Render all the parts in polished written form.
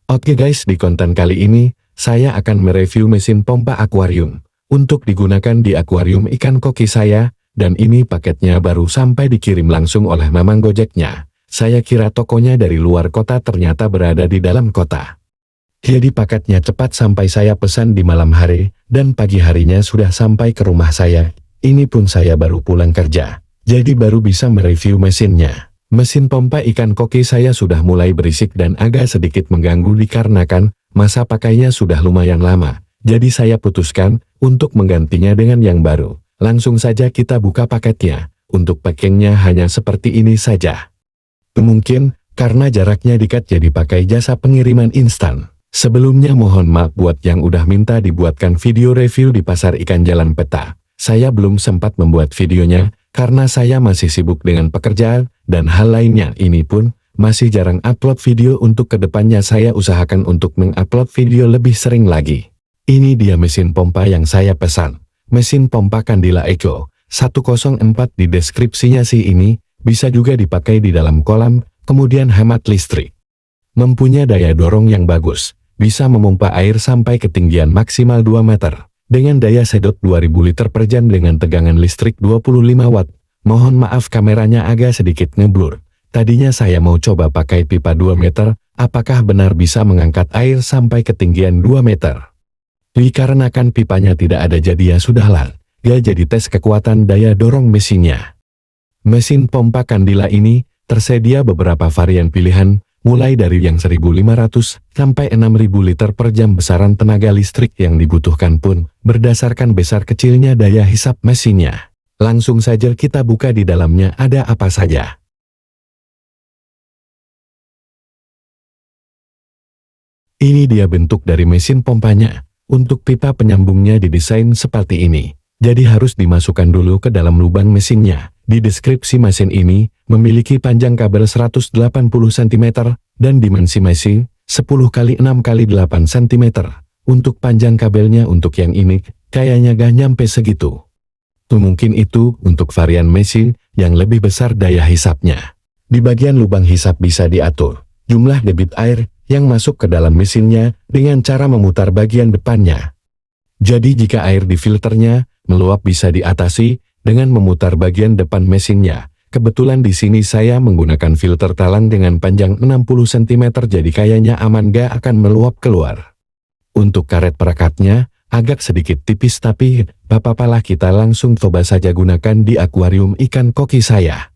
Oke guys, di konten kali ini, saya akan mereview mesin pompa akuarium untuk digunakan di akuarium ikan koki saya, dan ini paketnya baru sampai dikirim langsung oleh Mamang Gojeknya. Saya kira tokonya dari luar kota, ternyata berada di dalam kota. Jadi paketnya cepat sampai, saya pesan di malam hari, dan pagi harinya sudah sampai ke rumah saya. Ini pun saya baru pulang kerja, jadi baru bisa mereview mesinnya. Mesin pompa ikan koki saya sudah mulai berisik dan agak sedikit mengganggu dikarenakan masa pakainya sudah lumayan lama. Jadi saya putuskan untuk menggantinya dengan yang baru. Langsung saja kita buka paketnya. Untuk packingnya hanya seperti ini saja. Mungkin karena jaraknya dekat jadi pakai jasa pengiriman instan. Sebelumnya mohon maaf buat yang udah minta dibuatkan video review di pasar ikan Jalan Peta. Saya belum sempat membuat videonya karena saya masih sibuk dengan pekerjaan dan hal lainnya. Ini pun masih jarang upload video. Untuk kedepannya saya usahakan untuk mengupload video lebih sering lagi. Ini dia mesin pompa yang saya pesan. Mesin pompa Candila Eco 104. Di deskripsinya sih ini bisa juga dipakai di dalam kolam, kemudian hemat listrik. Mempunyai daya dorong yang bagus, bisa memompa air sampai ketinggian maksimal 2 meter. Dengan daya sedot 2000 liter per jam dengan tegangan listrik 25 watt. Mohon maaf kameranya agak sedikit ngeblur. Tadinya saya mau coba pakai pipa 2 meter, apakah benar bisa mengangkat air sampai ketinggian 2 meter. Dikarenakan pipanya tidak ada, jadi ya sudahlah, gak jadi tes kekuatan daya dorong mesinnya. Mesin pompa Candila ini tersedia beberapa varian pilihan, mulai dari yang 1500 sampai 6000 liter per jam. Besaran tenaga listrik yang dibutuhkan pun berdasarkan besar kecilnya daya hisap mesinnya. Langsung saja kita buka, di dalamnya ada apa saja. Ini dia bentuk dari mesin pompanya. Untuk pipa penyambungnya didesain seperti ini. Jadi harus dimasukkan dulu ke dalam lubang mesinnya. Di deskripsi mesin ini memiliki panjang kabel 180 cm dan dimensi mesin 10 x 6 x 8 cm. Untuk panjang kabelnya untuk yang ini kayaknya gak nyampe segitu. Mungkin itu untuk varian mesin yang lebih besar daya hisapnya. Di bagian lubang hisap bisa diatur jumlah debit air yang masuk ke dalam mesinnya dengan cara memutar bagian depannya. Jadi jika air di filternya meluap bisa diatasi dengan memutar bagian depan mesinnya. Kebetulan di sini saya menggunakan filter talang dengan panjang 60 cm, jadi kayaknya aman, gak akan meluap keluar. Untuk karet perekatnya agak sedikit tipis, tapi bapak-bapak kita langsung coba saja gunakan di akuarium ikan koki saya.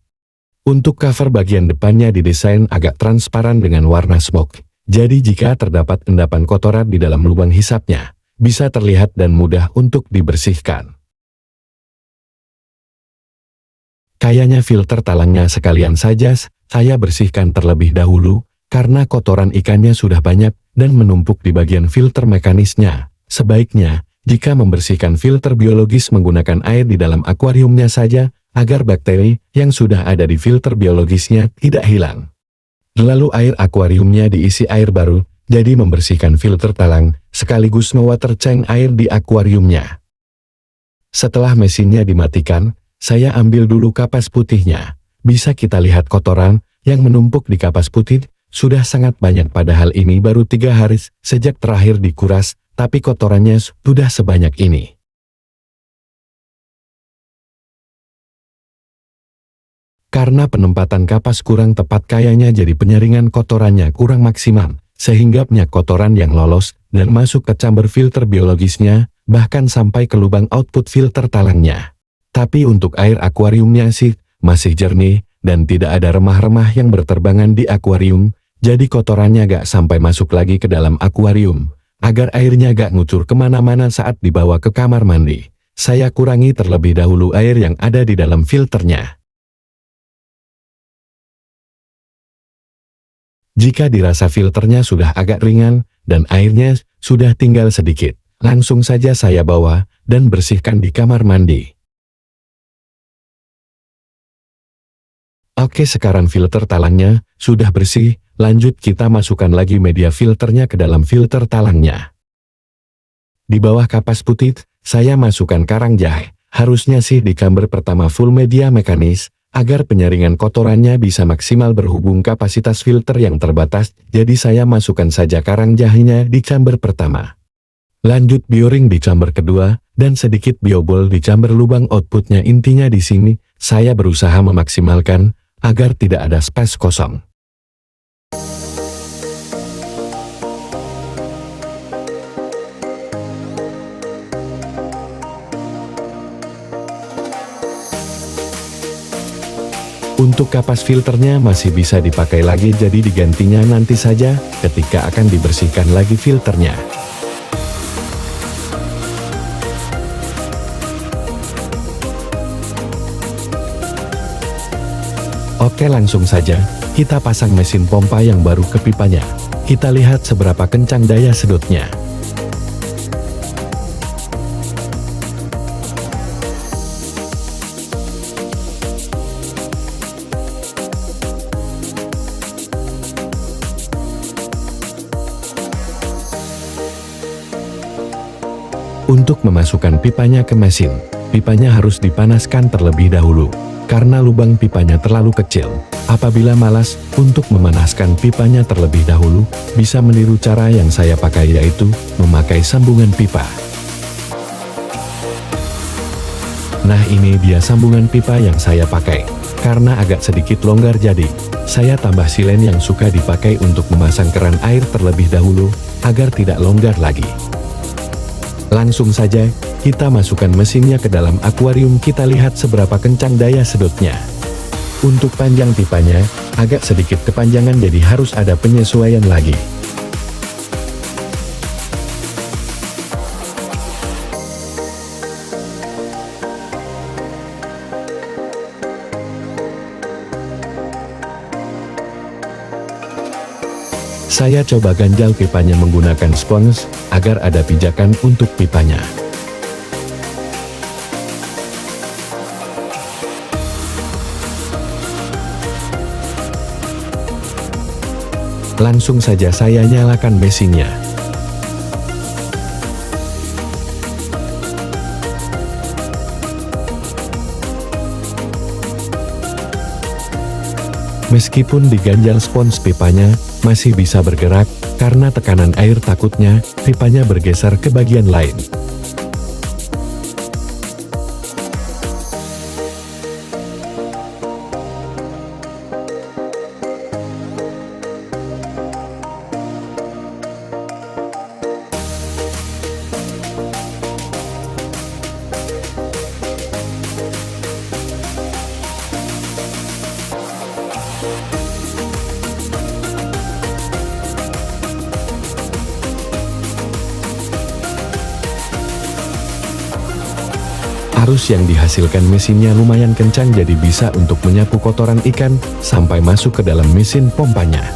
Untuk cover bagian depannya didesain agak transparan dengan warna smoke. Jadi jika terdapat endapan kotoran di dalam lubang hisapnya, bisa terlihat dan mudah untuk dibersihkan. Kayaknya filter talangnya sekalian saja saya bersihkan terlebih dahulu, karena kotoran ikannya sudah banyak dan menumpuk di bagian filter mekanisnya. Sebaiknya, jika membersihkan filter biologis menggunakan air di dalam akuariumnya saja, agar bakteri yang sudah ada di filter biologisnya tidak hilang. Lalu air akuariumnya diisi air baru, jadi membersihkan filter talang, sekaligus nge-water change air di akuariumnya. Setelah mesinnya dimatikan, saya ambil dulu kapas putihnya. Bisa kita lihat kotoran yang menumpuk di kapas putih sudah sangat banyak, padahal ini baru 3 hari sejak terakhir dikuras, tapi kotorannya sudah sebanyak ini. Karena penempatan kapas kurang tepat, kayaknya jadi penyaringan kotorannya kurang maksimal, sehingga banyak kotoran yang lolos dan masuk ke chamber filter biologisnya, bahkan sampai ke lubang output filter talangnya. Tapi untuk air akuariumnya sih masih jernih dan tidak ada remah-remah yang berterbangan di akuarium, jadi kotorannya gak sampai masuk lagi ke dalam akuarium. Agar airnya gak ngucur kemana-mana saat dibawa ke kamar mandi, saya kurangi terlebih dahulu air yang ada di dalam filternya. Jika dirasa filternya sudah agak ringan dan airnya sudah tinggal sedikit, langsung saja saya bawa dan bersihkan di kamar mandi. Oke, sekarang filter talangnya sudah bersih, lanjut kita masukkan lagi media filternya ke dalam filter talangnya. Di bawah kapas putih, saya masukkan karang jahe. Harusnya sih di kamber pertama full media mekanis, Agar penyaringan kotorannya bisa maksimal berhubung kapasitas filter yang terbatas, jadi saya masukkan saja karang jahenya di chamber pertama. Lanjut bioring di chamber kedua, dan sedikit biobol di chamber lubang outputnya. Intinya di sini, saya berusaha memaksimalkan, agar tidak ada space kosong. Untuk kapas filternya masih bisa dipakai lagi, jadi digantinya nanti saja ketika akan dibersihkan lagi filternya. Oke, langsung saja kita pasang mesin pompa yang baru ke pipanya. Kita lihat seberapa kencang daya sedotnya. Untuk memasukkan pipanya ke mesin, pipanya harus dipanaskan terlebih dahulu. Karena lubang pipanya terlalu kecil, apabila malas untuk memanaskan pipanya terlebih dahulu, bisa meniru cara yang saya pakai, yaitu memakai sambungan pipa. Nah, ini dia sambungan pipa yang saya pakai. Karena agak sedikit longgar, jadi saya tambah silen yang suka dipakai untuk memasang keran air terlebih dahulu, agar tidak longgar lagi. Langsung saja, kita masukkan mesinnya ke dalam akuarium. Kita lihat seberapa kencang daya sedotnya. Untuk panjang pipanya, agak sedikit kepanjangan, jadi harus ada penyesuaian lagi. Saya coba ganjal pipanya menggunakan spons, agar ada pijakan untuk pipanya. Langsung saja saya nyalakan mesinnya. Meskipun diganjal spons pipanya, masih bisa bergerak, karena tekanan air takutnya, pipanya bergeser ke bagian lain. Arus yang dihasilkan mesinnya lumayan kencang, jadi bisa untuk menyapu kotoran ikan sampai masuk ke dalam mesin pompanya.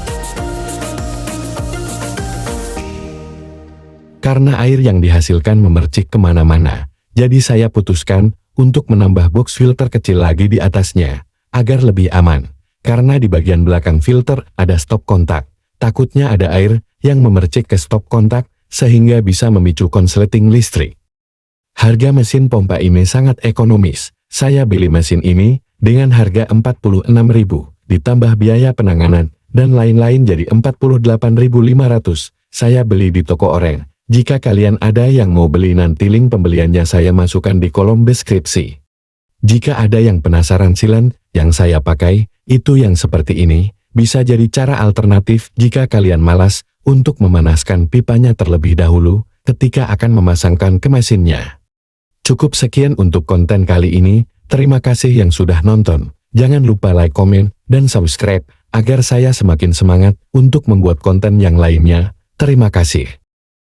Karena air yang dihasilkan memercik kemana-mana, jadi saya putuskan untuk menambah box filter kecil lagi di atasnya, agar lebih aman. Karena di bagian belakang filter ada stop kontak, takutnya ada air yang memercik ke stop kontak, sehingga bisa memicu konsleting listrik. Harga mesin pompa ini sangat ekonomis. Saya beli mesin ini dengan harga 46.000, ditambah biaya penanganan dan lain-lain jadi 48.500. Saya beli di toko oranye. Jika kalian ada yang mau beli, nanti link pembeliannya saya masukkan di kolom deskripsi. Jika ada yang penasaran, silen yang saya pakai itu yang seperti ini, bisa jadi cara alternatif jika kalian malas untuk memanaskan pipanya terlebih dahulu ketika akan memasangkan ke mesinnya. Cukup sekian untuk konten kali ini, terima kasih yang sudah nonton. Jangan lupa like, komen, dan subscribe, agar saya semakin semangat untuk membuat konten yang lainnya. Terima kasih.